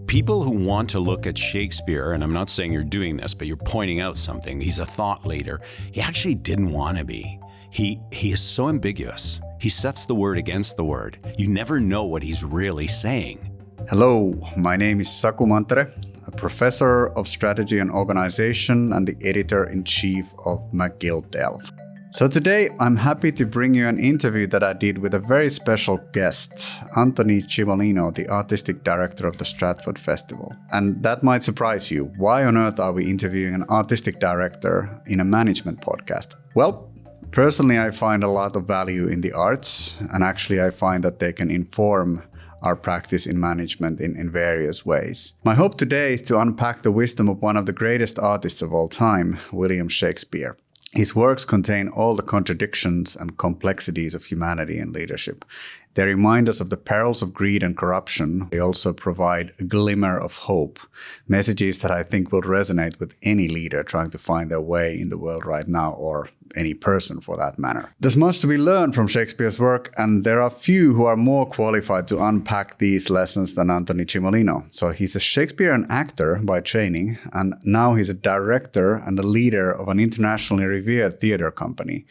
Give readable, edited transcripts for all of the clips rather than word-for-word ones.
People who want to look at Shakespeare, and I'm not saying you're doing this, but you're pointing out something. He's a thought leader. He actually didn't want to be. He is so ambiguous. He sets the word against the word. You never know what he's really saying. Hello, my name is Saku Mantere, a professor of strategy and organization and the editor-in-chief of McGill Delve. So today I'm happy to bring you an interview that I did with a very special guest, Antoni Cimolino, the artistic director of the Stratford Festival. And that might surprise you. Why on earth are we interviewing an artistic director in a management podcast? Well, personally I find a lot of value in the arts, and actually I find that they can inform our practice in management in various ways. My hope today is to unpack the wisdom of one of the greatest artists of all time, William Shakespeare. His works contain all the contradictions and complexities of humanity and leadership. They remind us of the perils of greed and corruption. They also provide a glimmer of hope, messages that I think will resonate with any leader trying to find their way in the world right now, or any person for that matter. There's much to be learned from Shakespeare's work, and there are few who are more qualified to unpack these lessons than Antoni Cimolino. So he's a Shakespearean actor by training, and now he's a director and a leader of an internationally revered theater company.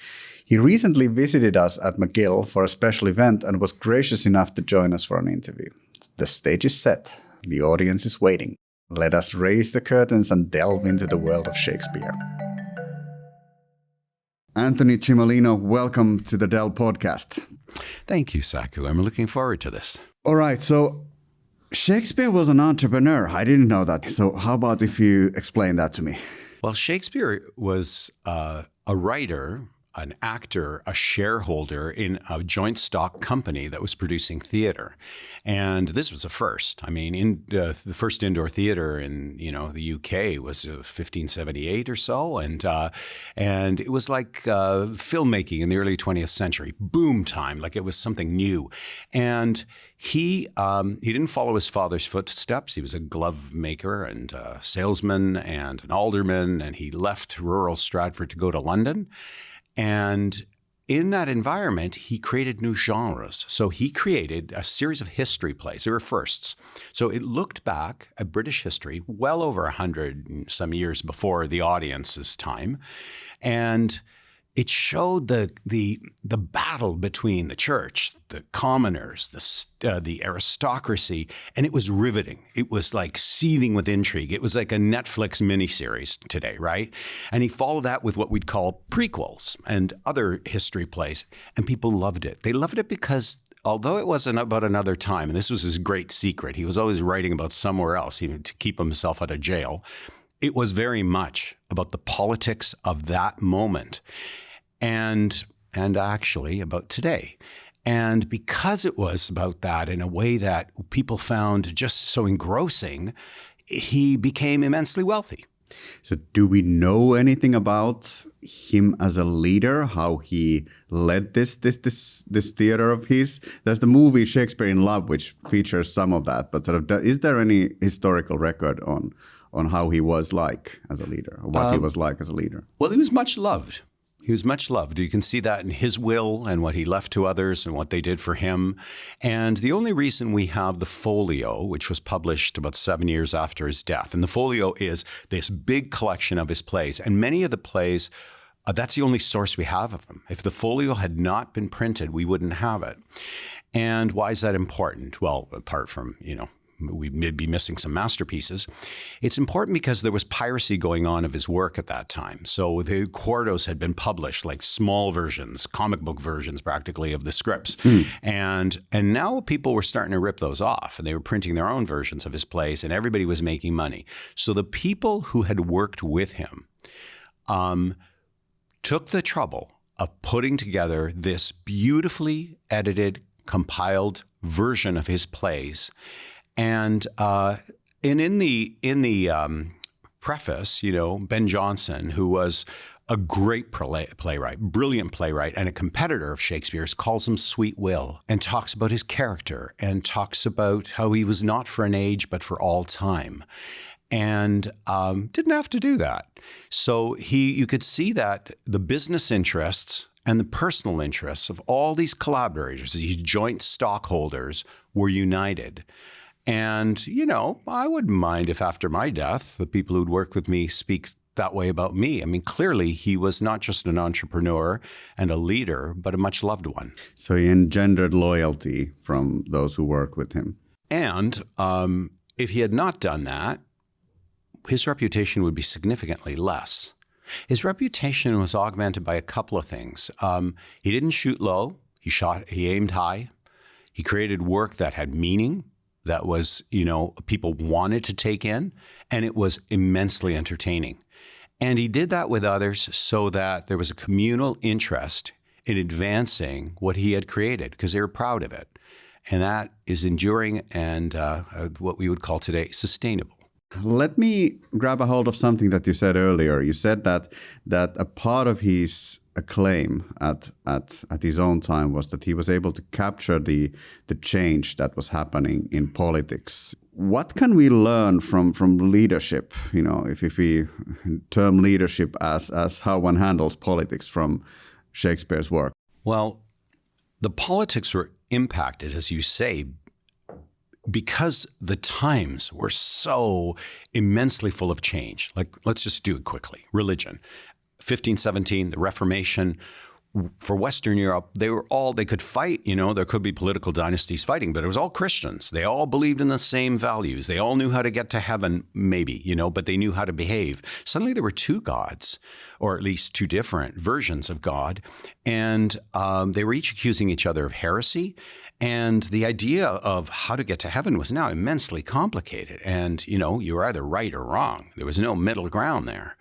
He recently visited us at McGill for a special event and was gracious enough to join us for an interview. The stage is set. The audience is waiting. Let us raise the curtains and delve into the world of Shakespeare. Antoni Cimolino, welcome to the Delve podcast. Thank you, Saku. I'm looking forward to this. All right, so Shakespeare was an entrepreneur. I didn't know that. So how about if you explain that to me? Well, Shakespeare was a writer, an actor, a shareholder in a joint stock company that was producing theater. And this was a first. I mean, the first indoor theater in, the UK was 1578 or so. And it was like filmmaking in the early 20th century, boom time, like it was something new. And he didn't follow his father's footsteps. He was a glove maker and a salesman and an alderman, and he left rural Stratford to go to London. And in that environment, he created new genres. So he created a series of history plays. They were firsts. So it looked back at British history well over 100 and some years before the audience's time. And it showed the battle between the church, the commoners, the aristocracy, and it was riveting. It was like seething with intrigue. It was like a Netflix miniseries today, right? And he followed that with what we'd call prequels and other history plays, and people loved it. They loved it because although it wasn't about another time, and this was his great secret, he was always writing about somewhere else, even to keep himself out of jail. It was very much about the politics of that moment. And actually about today. And because it was about that in a way that people found just so engrossing, he became immensely wealthy. So do we know anything about him as a leader, how he led this theater of his? There's the movie Shakespeare in Love, which features some of that, but is there any historical record on how he was like as a leader, or what he was like as a leader? Well, he was much loved. He was much loved. You can see that in his will and what he left to others and what they did for him. And the only reason we have the folio, which was published about 7 years after his death, and the folio is this big collection of his plays. And many of the plays, that's the only source we have of them. If the folio had not been printed, we wouldn't have it. And why is that important? Well, apart from, we may be missing some masterpieces. It's important because there was piracy going on of his work at that time. So the quartos had been published, like small versions, comic book versions practically of the scripts. And now people were starting to rip those off, and they were printing their own versions of his plays, and everybody was making money. So the people who had worked with him took the trouble of putting together this beautifully edited, compiled version of his plays. And in the preface, Ben Jonson, who was a great playwright, brilliant playwright, and a competitor of Shakespeare's, calls him Sweet Will and talks about his character and talks about how he was not for an age but for all time. And didn't have to do that. So you could see that the business interests and the personal interests of all these collaborators, these joint stockholders, were united. And, I wouldn't mind if after my death, the people who'd work with me speak that way about me. I mean, clearly he was not just an entrepreneur and a leader, but a much loved one. So he engendered loyalty from those who work with him. And if he had not done that, his reputation would be significantly less. His reputation was augmented by a couple of things. He didn't shoot low. He aimed high. He created work that had meaning, that was, people wanted to take in, and it was immensely entertaining. And he did that with others so that there was a communal interest in advancing what he had created because they were proud of it. And that is enduring and what we would call today sustainable. Let me grab a hold of something that you said earlier. You said that a part of his acclaim at his own time was that he was able to capture the change that was happening in politics. What can we learn from leadership? If we term leadership as how one handles politics from Shakespeare's work. Well, the politics were impacted, as you say, because the times were so immensely full of change. Like, let's just do it quickly. Religion, 1517, the Reformation. For Western Europe, they could fight, there could be political dynasties fighting, but it was all Christians. They all believed in the same values. They all knew how to get to heaven, maybe, but they knew how to behave. Suddenly there were two gods, or at least two different versions of God, and they were each accusing each other of heresy. And the idea of how to get to heaven was now immensely complicated. And, you were either right or wrong. There was no middle ground there.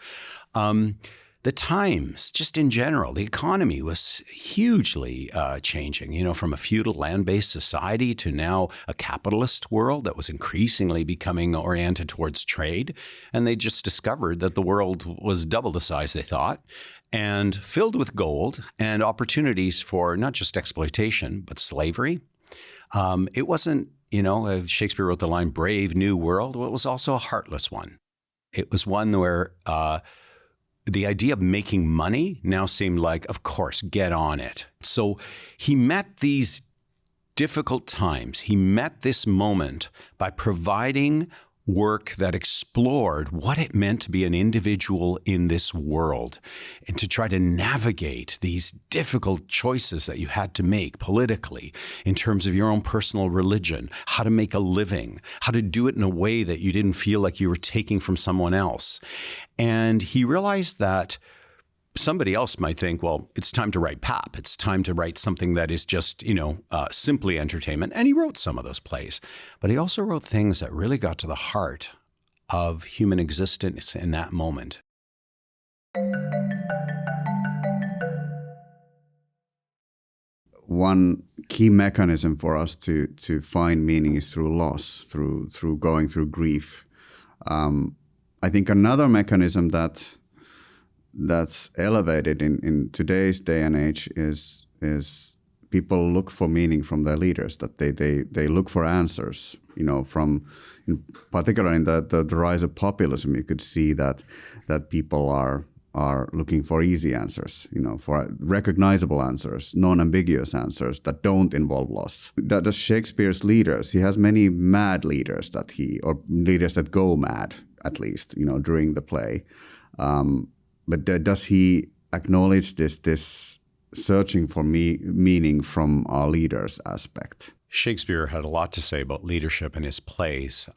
The times, just in general, the economy was hugely changing, from a feudal land-based society to now a capitalist world that was increasingly becoming oriented towards trade. And they just discovered that the world was double the size they thought and filled with gold and opportunities for not just exploitation, but slavery. It wasn't, Shakespeare wrote the line, brave new world. Well, it was also a heartless one. It was one where the idea of making money now seemed like, of course, get on it. So he met these difficult times. He met this moment by providing work that explored what it meant to be an individual in this world and to try to navigate these difficult choices that you had to make politically in terms of your own personal religion, how to make a living, how to do it in a way that you didn't feel like you were taking from someone else. And he realized that somebody else might think, well, it's time to write pap. It's time to write something that is just, simply entertainment. And he wrote some of those plays. But he also wrote things that really got to the heart of human existence in that moment. One key mechanism for us to find meaning is through loss, through going through grief. I think another mechanism that's elevated in today's day and age is people look for meaning from their leaders, that they look for answers, from in particular in the rise of populism. You could see that people are looking for easy answers, for recognizable answers, non-ambiguous answers that don't involve loss. That is Shakespeare's leaders. He has many mad leaders or leaders that go mad, at least, during the play. But does he acknowledge this searching for meaning from our leaders aspect? Shakespeare had a lot to say about leadership in his plays.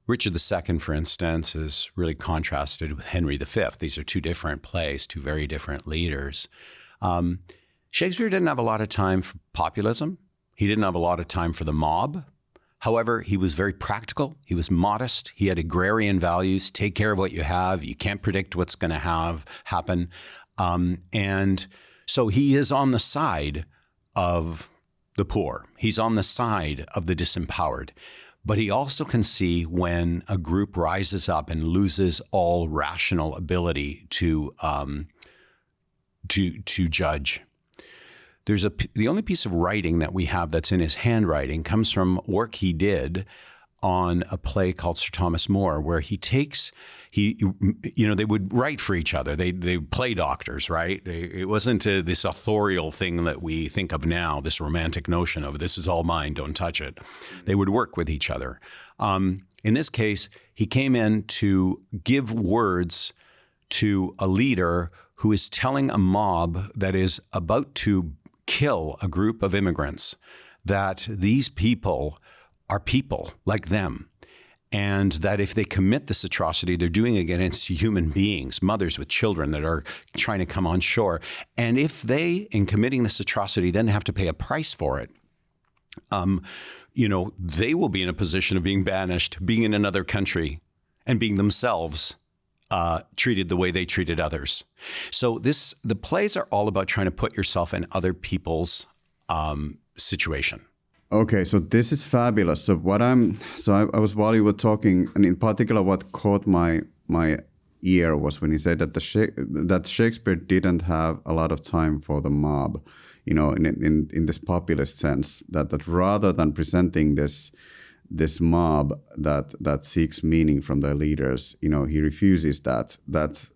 Richard II, for instance, is really contrasted with Henry V. These are two different plays, two very different leaders. Shakespeare didn't have a lot of time for populism. He didn't have a lot of time for the mob. However, he was very practical. He was modest. He had agrarian values. Take care of what you have. You can't predict what's going to happen. And so he is on the side of the poor. He's on the side of the disempowered. But he also can see when a group rises up and loses all rational ability to judge. The only piece of writing that we have that's in his handwriting comes from work he did on a play called Sir Thomas More, where they would write for each other. They play doctors, right? It wasn't this authorial thing that we think of now, this romantic notion of this is all mine, don't touch it. They would work with each other. In this case, he came in to give words to a leader who is telling a mob that is about to kill a group of immigrants that these people are people like them, and that if they commit this atrocity, they're doing it against human beings, mothers with children that are trying to come on shore. And if they, in committing this atrocity, then have to pay a price for it, they will be in a position of being banished, being in another country, and being themselves treated the way they treated others. So the plays are all about trying to put yourself in other people's situation. Okay, so this is fabulous. So I was, while you were talking, and in particular, what caught my ear was when he said that that Shakespeare didn't have a lot of time for the mob, in this populist sense. That rather than presenting this mob that seeks meaning from their leaders, he refuses that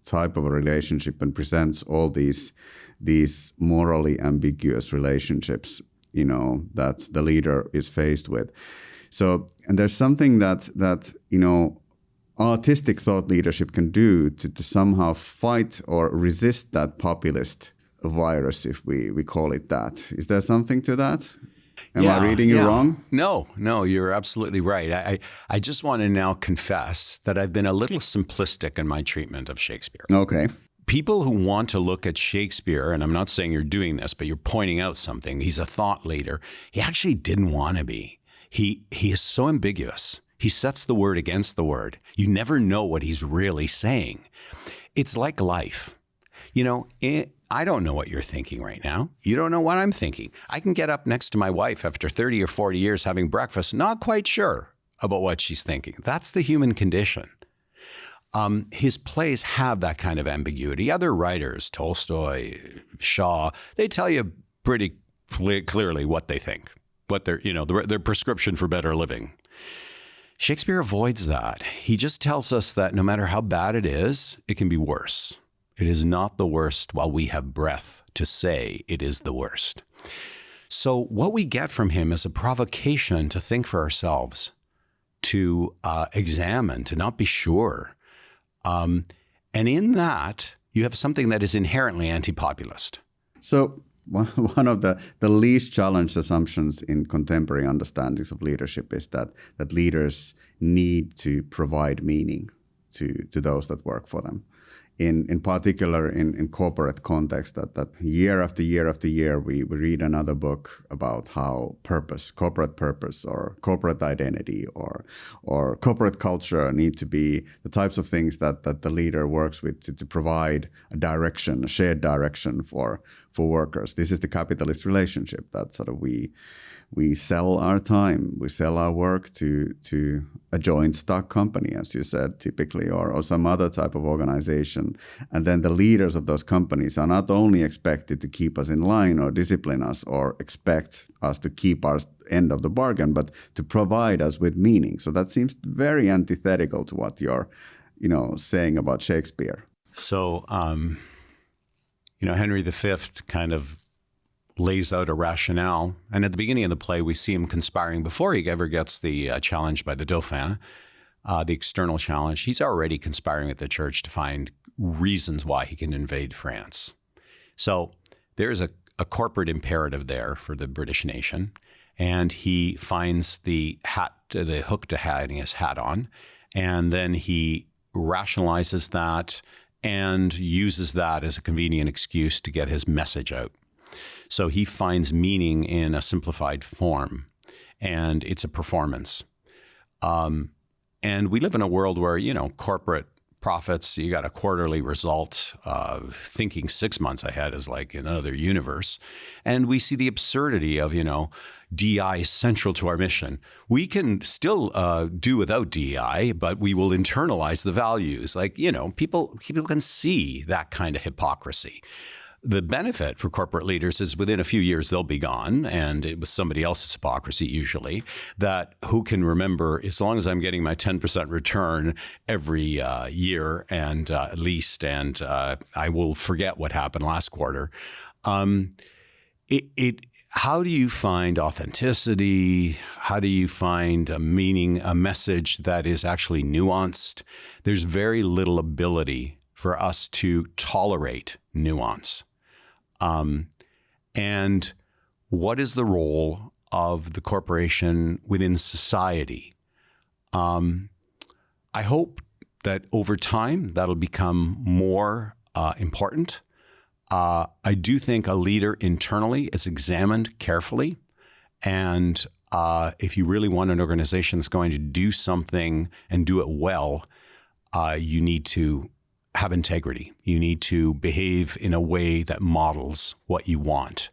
type of a relationship and presents all these morally ambiguous relationships, that the leader is faced with. So, and there's something that artistic thought leadership can do to somehow fight or resist that populist virus, if we call it that. Is there something to that? Am I reading you wrong? No, you're absolutely right. I just want to now confess that I've been a little simplistic in my treatment of Shakespeare. Okay. People who want to look at Shakespeare, and I'm not saying you're doing this, but you're pointing out something. He's a thought leader. He actually didn't want to be. He is so ambiguous. He sets the word against the word. You never know what he's really saying. It's like life. I don't know what you're thinking right now. You don't know what I'm thinking. I can get up next to my wife after 30 or 40 years having breakfast, not quite sure about what she's thinking. That's the human condition. His plays have that kind of ambiguity. Other writers, Tolstoy, Shaw, they tell you pretty clearly what they think, what their prescription for better living. Shakespeare avoids that. He just tells us that no matter how bad it is, it can be worse. It is not the worst while we have breath to say it is the worst. So what we get from him is a provocation to think for ourselves, to examine, to not be sure. And in that, you have something that is inherently anti-populist. So one of the least challenged assumptions in contemporary understandings of leadership is that leaders need to provide meaning to those that work for them. In particular, in corporate context, that year after year after year, we read another book about how corporate purpose or corporate identity or corporate culture need to be the types of things that the leader works with to provide a shared direction for workers. This is the capitalist relationship that sort of we sell our time, we sell our work to a joint stock company, as you said, typically, or some other type of organization. And then the leaders of those companies are not only expected to keep us in line or discipline us or expect us to keep our end of the bargain, but to provide us with meaning. So that seems very antithetical to what you're, saying about Shakespeare. So, Henry V kind of lays out a rationale. And at the beginning of the play, we see him conspiring before he ever gets the challenge by the Dauphin, the external challenge. He's already conspiring with the church to find reasons why he can invade France. So there's a corporate imperative there for the British nation. And he finds the hook to hang his hat on. And then he rationalizes that and uses that as a convenient excuse to get his message out. So he finds meaning in a simplified form, and it's a performance. And we live in a world where, corporate profits, you got a quarterly result. Thinking 6 months ahead is like another universe. And we see the absurdity of, DEI is central to our mission. We can still do without DEI, but we will internalize the values. Like, people can see that kind of hypocrisy. The benefit for corporate leaders is within a few years they'll be gone, and it was somebody else's hypocrisy usually, that who can remember, as long as I'm getting my 10% return every year and at least, and I will forget what happened last quarter. How do you find authenticity? How do you find a meaning, a message that is actually nuanced? There's very little ability for us to tolerate nuance. And what is the role of the corporation within society? I hope that over time that'll become more important. I do think a leader internally is examined carefully. And if you really want an organization that's going to do something and do it well, you need to have integrity. You need to behave in a way that models what you want.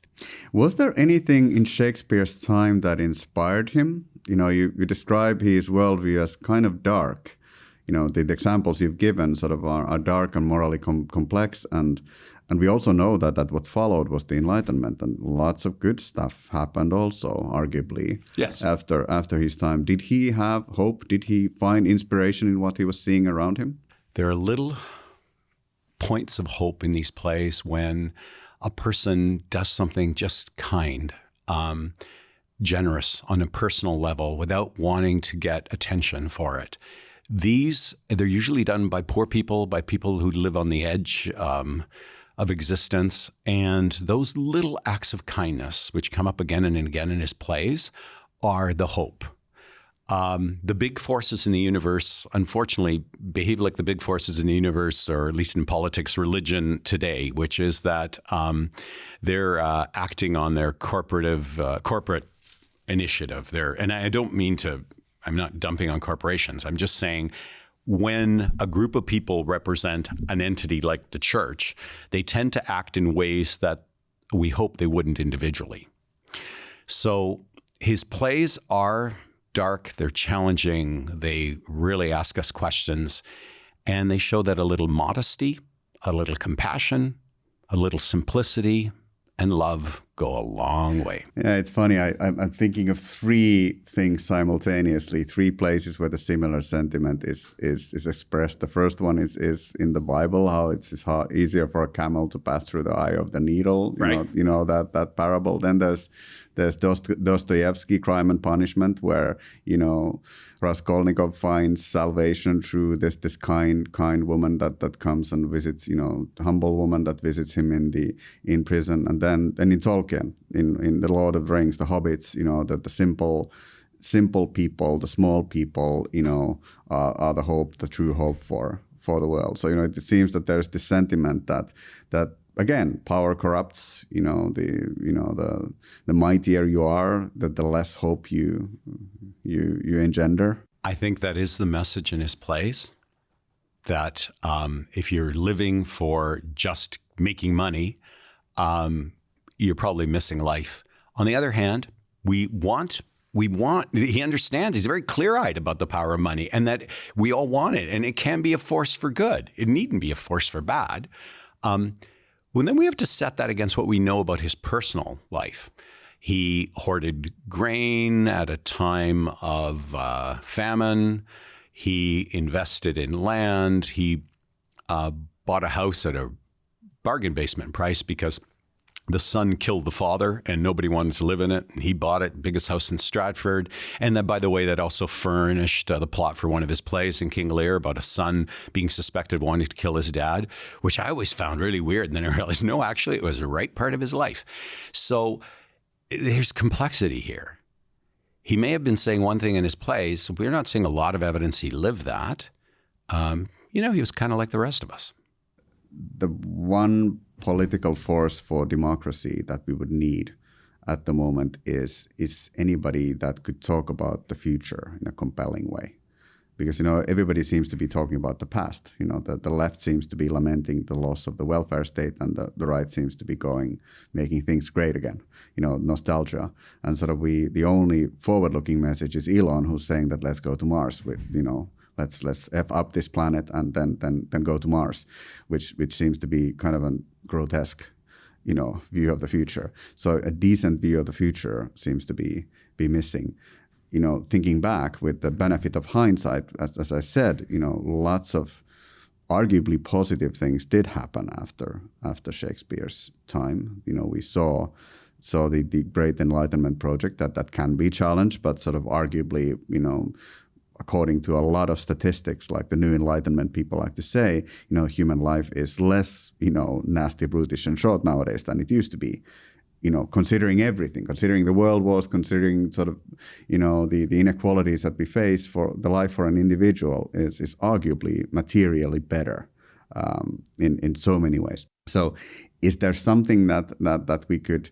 Was there anything in Shakespeare's time that inspired him? You describe his worldview as kind of dark. The examples you've given sort of are dark and morally complex. And we also know that what followed was the Enlightenment, and lots of good stuff happened also, arguably, yes, after his time. Did he have hope? Did he find inspiration in what he was seeing around him? There are little points of hope in these plays when a person does something just kind, generous on a personal level without wanting to get attention for it. They're usually done by poor people, by people who live on the edge of existence. And those little acts of kindness, which come up again and again in his plays, are the hope. The big forces in the universe, unfortunately, behave like the big forces in the universe, or at least in politics, religion today, which is that they're acting on their corporate initiative. And I don't mean to, I'm not dumping on corporations. I'm just saying when a group of people represent an entity like the church, they tend to act in ways that we hope they wouldn't individually. So his plays are dark, they're challenging, they really ask us questions, and they show that a little modesty, a little compassion, a little simplicity, and love go a long way. Yeah, it's funny. I'm thinking of three things simultaneously, three places where the similar sentiment is expressed. The first one is in the Bible, how it's easier for a camel to pass through the eye of the needle. You know that parable. Then there's Dostoevsky, Crime and Punishment, where Raskolnikov finds salvation through this kind woman that comes and visits, humble woman that visits him in prison. And then in Tolkien, in The Lord of the Rings, the hobbits, the simple people, the small people, are the hope, the true hope for the world. So it seems that there's this sentiment that again, power corrupts. The mightier you are, the less hope you engender. I think that is the message in his plays. That if you're living for just making money, you're probably missing life. On the other hand, we want. He understands. He's very clear-eyed about the power of money, and that we all want it, and it can be a force for good. It needn't be a force for bad. Well, then we have to set that against what we know about his personal life. He hoarded grain at a time of famine. He invested in land. He bought a house at a bargain basement price because the son killed the father and nobody wanted to live in it. And he bought it, biggest house in Stratford. And then, by the way, that also furnished the plot for one of his plays in King Lear about a son being suspected of wanting to kill his dad, which I always found really weird. And then I realized, no, actually, it was the right part of his life. So there's complexity here. He may have been saying one thing in his plays. We're not seeing a lot of evidence he lived that. He was kind of like the rest of us. The one political force for democracy that we would need at the moment is anybody that could talk about the future in a compelling way. Because, everybody seems to be talking about the past. The left seems to be lamenting the loss of the welfare state, and the right seems to be making things great again, nostalgia. And sort of the only forward-looking message is Elon, who's saying that let's go to Mars with, let's F up this planet and then go to Mars, which seems to be kind of a grotesque view of the future. So a decent view of the future seems to be missing. Thinking back with the benefit of hindsight, as I said, lots of arguably positive things did happen after Shakespeare's time. We saw the Great Enlightenment project that can be challenged, but sort of arguably, according to a lot of statistics, like the New Enlightenment people like to say, human life is less, nasty, brutish, and short nowadays than it used to be. Considering everything, considering the world wars, considering sort of, the inequalities that we face, for the life for an individual is arguably materially better in so many ways. So is there something that we could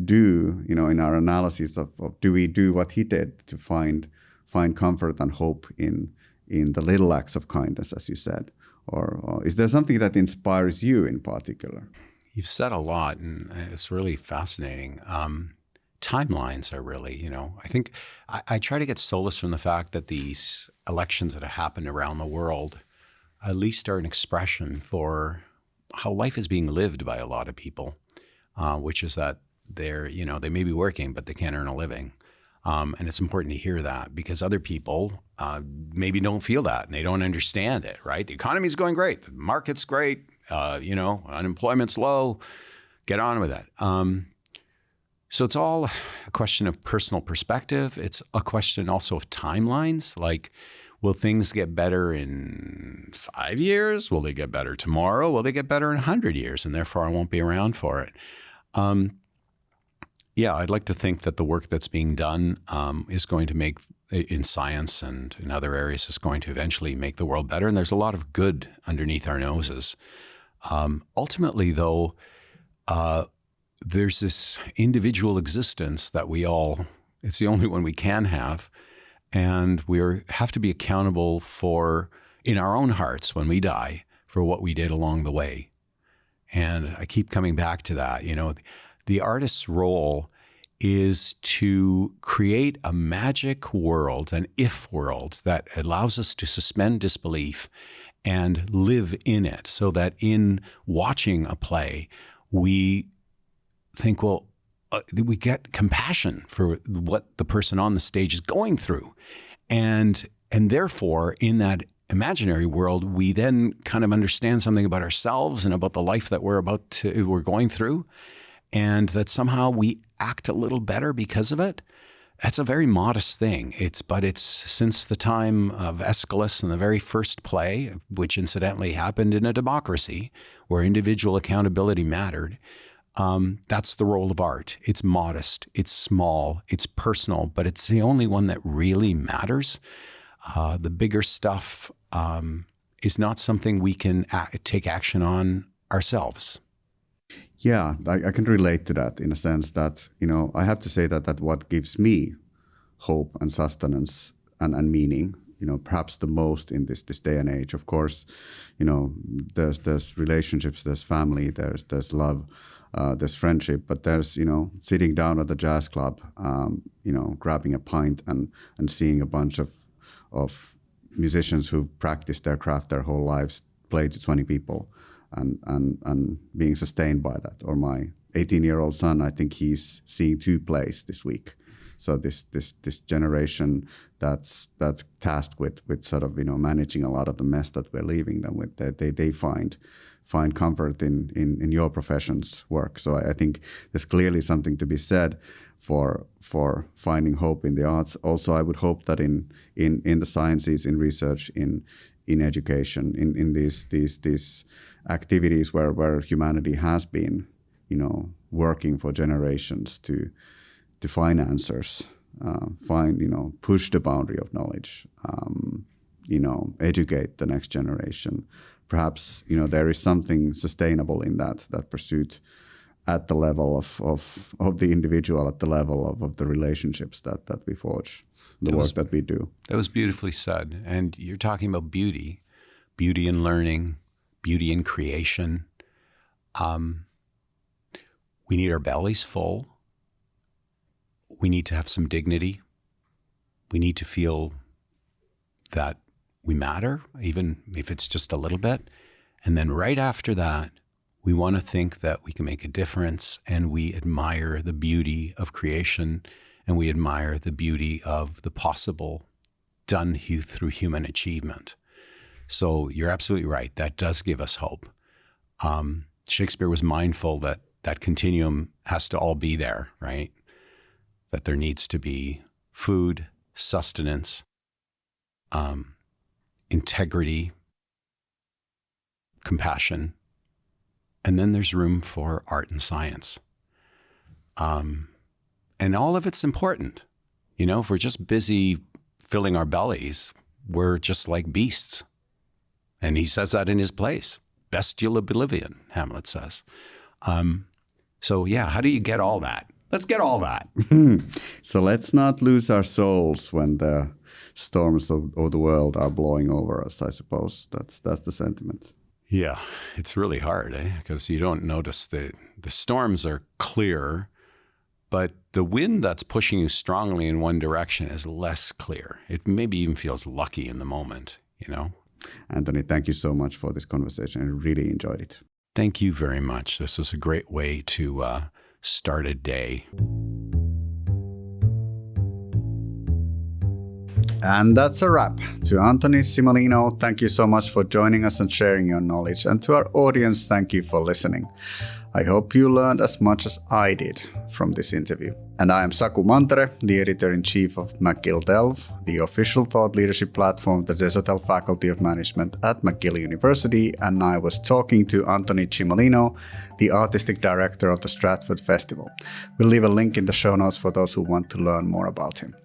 do, in our analysis of do we do what he did to find comfort and hope in the little acts of kindness, as you said? Or is there something that inspires you in particular? You've said a lot, and it's really fascinating. Timelines are really, I think I try to get solace from the fact that these elections that have happened around the world at least are an expression for how life is being lived by a lot of people, which is that they may be working, but they can't earn a living. And it's important to hear that because other people maybe don't feel that and they don't understand it, right? The economy's going great. The market's great. Unemployment's low. Get on with it. So it's all a question of personal perspective. It's a question also of timelines. Like, will things get better in 5 years? Will they get better tomorrow? Will they get better in 100 years? And therefore, I won't be around for it. I'd like to think that the work that's being done is going to make, in science and in other areas, is going to eventually make the world better. And there's a lot of good underneath our noses. Ultimately, though, there's this individual existence that it's the only one we can have. And we have to be accountable for, in our own hearts when we die, for what we did along the way. And I keep coming back to that. The artist's role is to create a magic world, an if world that allows us to suspend disbelief and live in it, so that in watching a play, we think, we get compassion for what the person on the stage is going through. And therefore, in that imaginary world, we then kind of understand something about ourselves and about the life that we're going through, and that somehow we act a little better because of it. That's a very modest thing. It's since the time of Aeschylus and the very first play, which incidentally happened in a democracy where individual accountability mattered. That's the role of art. It's modest, it's small, it's personal, but it's the only one that really matters. The bigger stuff is not something we can take action on ourselves. Yeah, I can relate to that in a sense that, I have to say that what gives me hope and sustenance and meaning, perhaps the most in this day and age. Of course, there's relationships, there's family, there's love, there's friendship, but there's, sitting down at the jazz club, grabbing a pint and seeing a bunch of musicians who've practiced their craft their whole lives play to 20 people. And being sustained by that. Or my 18-year-old son, I think he's seeing 2 plays this week. So this generation that's tasked with sort of managing a lot of the mess that we're leaving them with, they find comfort in your profession's work. So I think there's clearly something to be said for finding hope in the arts. Also, I would hope that in the sciences, in research, in education, in these activities where humanity has been, working for generations to find answers, push the boundary of knowledge, educate the next generation. Perhaps, there is something sustainable in that pursuit at the level of the individual, at the level of the relationships that we forge, the work that we do. That was beautifully said. And you're talking about beauty in learning, beauty in creation. We need our bellies full. We need to have some dignity. We need to feel that we matter, even if it's just a little bit. And then right after that, We want to think that we can make a difference, and we admire the beauty of creation, and we admire the beauty of the possible done through human achievement. So you're absolutely right. That does give us hope. Shakespeare was mindful that that continuum has to all be there, right? That there needs to be food, sustenance, integrity, compassion, and then there's room for art and science. And all of it's important. You know, if we're just busy filling our bellies, we're just like beasts. And he says that in his plays. Bestial oblivion, Hamlet says. So yeah, how do you get all that? Let's get all that. So let's not lose our souls when the storms of the world are blowing over us, I suppose. That's the sentiment. Yeah, it's really hard, because you don't notice the storms are clear, but the wind that's pushing you strongly in one direction is less clear. It maybe even feels lucky in the moment, you know? Antoni, thank you so much for this conversation. I really enjoyed it. Thank you very much. This was a great way to start a day. And that's a wrap. To Antoni Cimolino, thank you so much for joining us and sharing your knowledge. And to our audience, thank you for listening. I hope you learned as much as I did from this interview. And I am Saku Mantere, the editor-in-chief of McGill Delve, the official thought leadership platform of the Desautels Faculty of Management at McGill University, and I was talking to Antoni Cimolino, the artistic director of the Stratford Festival. We'll leave a link in the show notes for those who want to learn more about him.